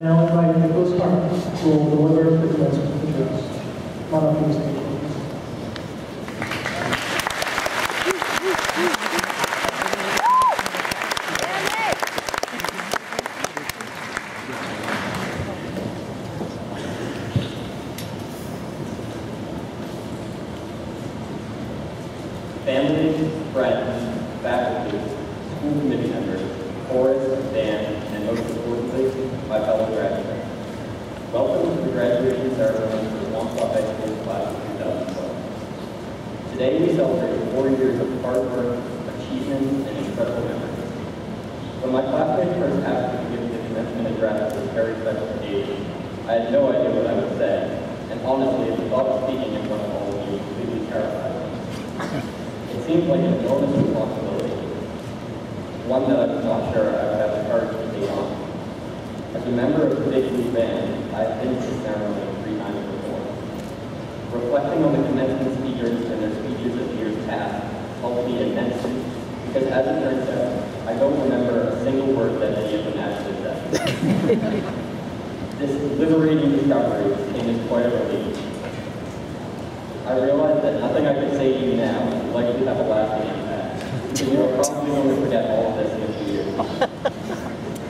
Now invite Nicholas Hartmann, who will deliver the commencement address. Come on up to the stage, please. Family, friends, faculty, school committee members, chorus, band, and most importantly, my fellow graduates. Welcome to the graduation ceremony for the Swampscott High School class of 2012. Today we celebrate 4 years of hard work, achievement, and incredible memories. When my classmates first asked me to give the commencement address at this very special occasion, I had no idea what I would say, and honestly, the thought of speaking in front of all of you completely terrified me. It seemed like an enormous responsibility, one that I was not sure I would have the courage to take on. As a member of the Big Blue Band, I have been to the ceremony 3 times before. Reflecting on the commencement speakers and their speeches of years past helped me immensely, because as it turns out, I don't remember a single word that any of them actually said. This liberating discovery came as quite a relief. I realized that nothing I could say to you now would likely have a lasting impact, because you will probably only forget all of this in a few years.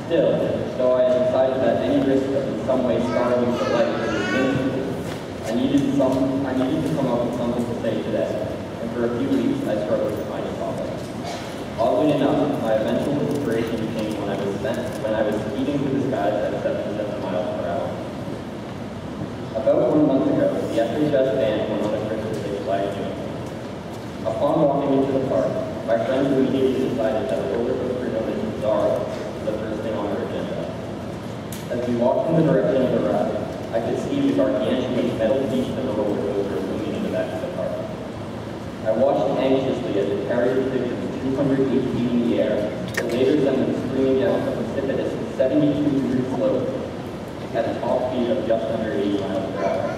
Still, though I had decided that any risk of in some way scarring you for life was minuscule, I needed to come up with something to say today, and for a few weeks I struggled to find a topic. Oddly enough, my eventual inspiration came when I was speeding through the skies at 77 miles per hour. About 1 month ago, the SHS band went on a trip to Six Flags Junior. Upon walking into the park, my friends immediately decided that a roller coaster known as Zara was the first thing on our agenda. As we walked in the direction of the ride, I could see the gargantuan metal beast of the roller coaster looming in the back of the park. I watched anxiously as it carried the figure 208 feet in the air, but later sent them screaming down a precipitous 72-degree slope at a top speed of just under 80 miles per hour.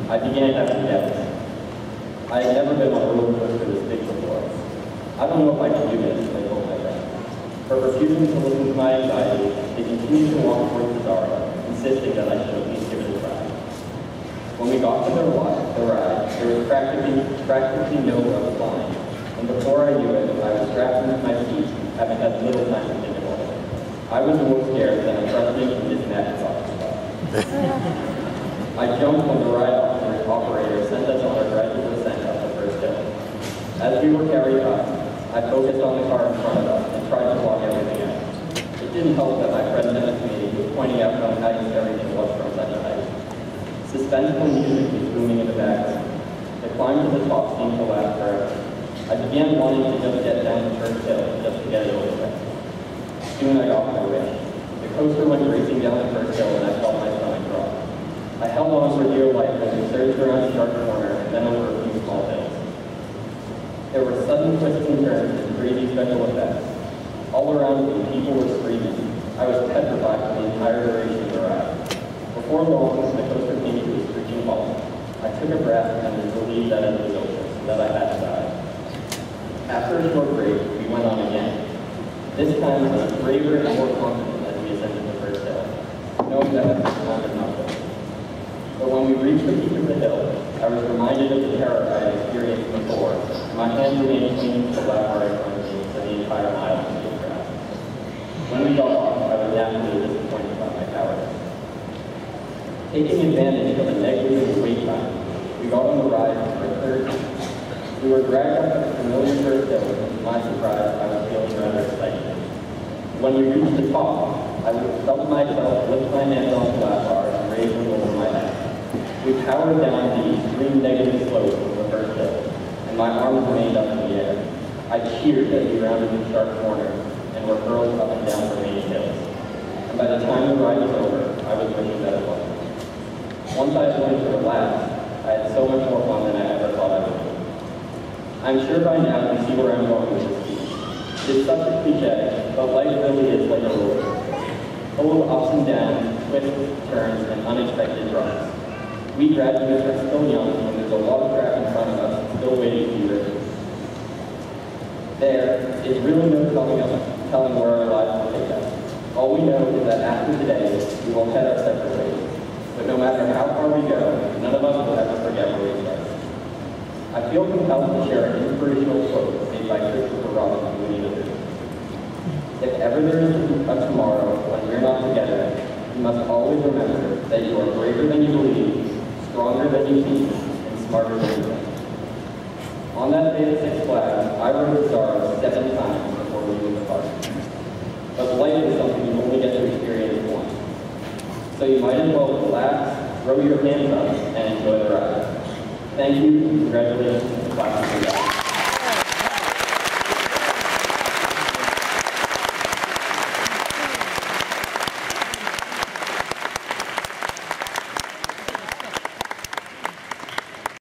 I began having doubts. I had never been on a roller coaster this big before. I don't know if I can do this, I told my friends. But refusing to listen to my anxiety, they continued to walk towards the Zara, insisting that I should at least give it a try. When we got to the ride, there was practically no rope flying, and before I knew it, I was strapped into my seat, having had little time to think about it. I was more scared than a president in this matchbox. I jumped when the ride operator sent us on our gradual descent up the first hill. As we were carried up, I focused on the car in front of us and tried to block everything out. It didn't help that my friend next to me was pointing out how nice everything was from such a height. Suspenseful music was booming in the background. The climb to the top seemed to last forever. I began wanting to just get down the first hill just to get it over with. Soon I got my wish. The coaster went racing down the first hill and I felt my stomach drop. I held on for dear life as we surged around a sharp corner and then over a few small hills. There were sudden twists and turns and crazy special effects. All around me, people were screaming. I was petrified for the entire duration of the ride. Before long, the coaster came to a screeching halt. I took a breath and was relieved that it was over, so that I had to die. After a short break, we went on again. This time I was braver and more confident as we ascended the first hill, knowing that at this time was not good. But when we reached the peak of the hill, I was reminded of the terror I had experienced before, and my hands remained clinging to the lap bar in front of me for the entire mile of the grass. When we got off, I was naturally disappointed about my cowardice. Taking advantage of a negligible wait time, we got on the ride for a third time. We were dragged up the familiar first hill, and to my surprise, I was feeling rather excited. When we reached the top, I felt myself lift my hands off the lap bar and raise them over my head. We powered down the extreme negative slope of the first hill, and my arms remained up in the air. I cheered as we rounded the sharp corner and were hurled up and down the remaining hills. And by the time the ride was over, I was wishing that it wasn't. Once I had learned to relax, I had so much more fun than I ever thought I would do. I'm sure by now you see where I'm going with this speech. It's such a cliche, but life really is like a roller coaster, full of ups and downs, twists, turns, and unexpected drops. We graduates are still young, and there's a lot of crap in front of us still waiting to be written. There is really no telling where our lives will take us. All we know is that after today, we will head our separate ways. But no matter how far we go, none of us will ever forget where we started. I feel compelled to share an inspirational quote made by Christopher Robin when he lived. If ever there is a tomorrow when we're not together, you must always remember that you are braver than you believe, stronger than you think, and smarter than you think. On that day at Six Flags, I wrote the stars 7 times before we moved apart. But life is something you only get to experience once. So you might as well relax, throw your hands up, and enjoy the ride. Thank you, and congratulations.